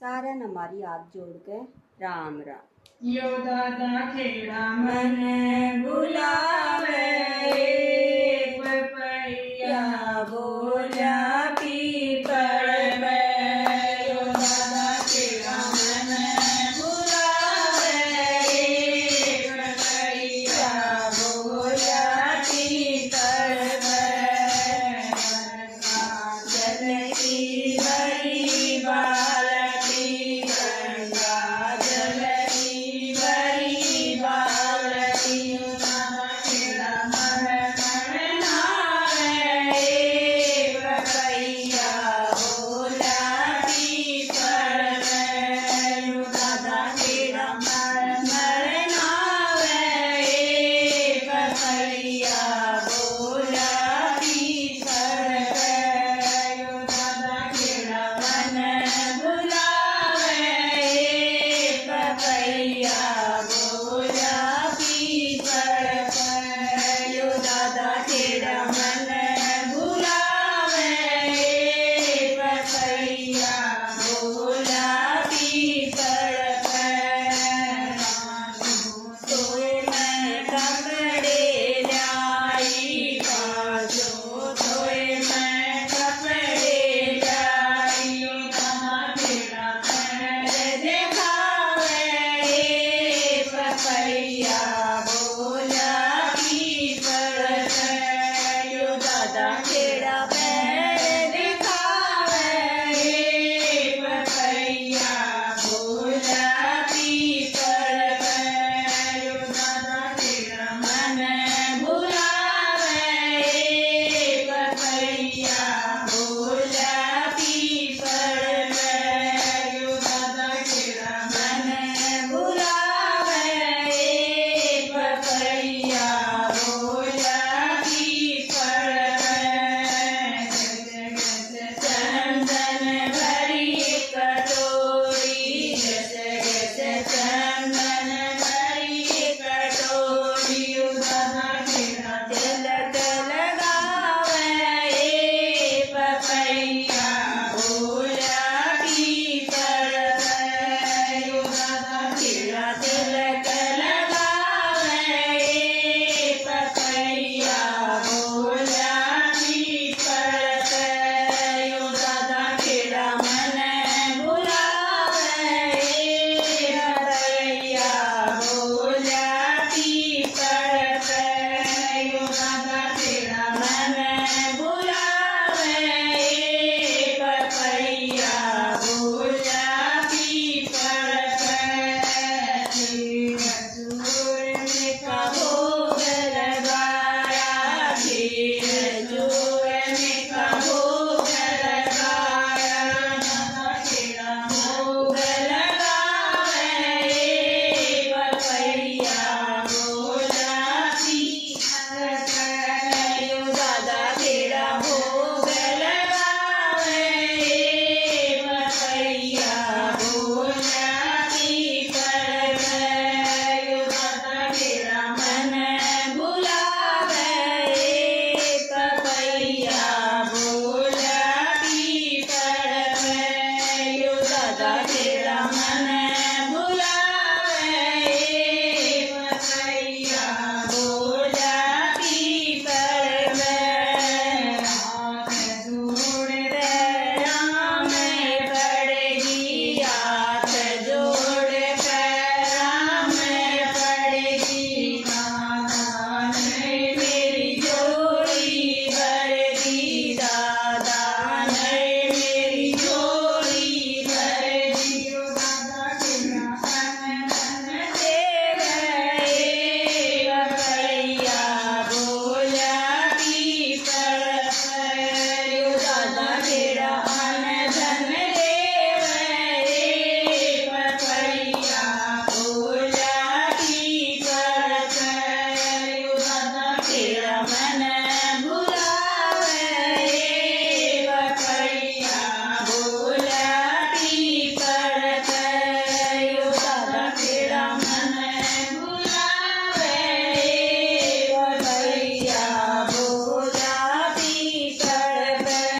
सारा हमारी हाथ जोड़ के राम राम। यो दादा खेड़ा मन बुलावे, पपैया बोला पीपल में। यो दादा खेड़ा मन बुलावे, पपैया बोला पीपल में। जल की बड़ी बाल्टी गंगा जल की बड़ी बाल्टी, दादा खेड़ा मन मन नावे, पपैया बोला पीपल में। यो दादा खेड़ा मन मन नावे, पपैया बोला पीपल में। यो दादा खेड़ा मन बुलावे, पपैया बोला पीपल में। यो दादा खेड़ा मन बुलावे, पपैया बोला पीपल में। तोय मैं कपड़े लाई पाछो, तोय मैं कपड़े लाई। यो दादा खेड़ा पैर दिखावे, पपैया बोला पीपल में। यो दादा खेड़ा पैर दिखावे, पपैया बोला पीपल में। यो दादा खेड़ा मन बुलावे, पपैया बोला पीपल में। यो दादा खेड़ा मन बुलावे, पपैया बोला पीपल में। चंदन भरी कटोरी, चंदन भरी कटोरी। यो दादा खेड़ा तिलक लगावे, पपैया बोला पीपल में। यो दादा खेड़ा तिलक लगावे, पपैया बोला पीपल में। यो दादा खेड़ा मन बुलावे, पपैया बोला पीपल में। यो दादा खेड़ा मन बुलावे, पपैया बोला पीपल में। खजूर में का भोग लगाया, खजूर में का भोग लगाया। दादा खेड़ा भोग लगावे, पपैया बोला पीपल में। यो दादा खेड़ा भोग लगावे, पपैया बोला पीपल में। यो दादा खेड़ा मन बुलावे, पपैया बोला पीपल में। यो दादा खेड़ा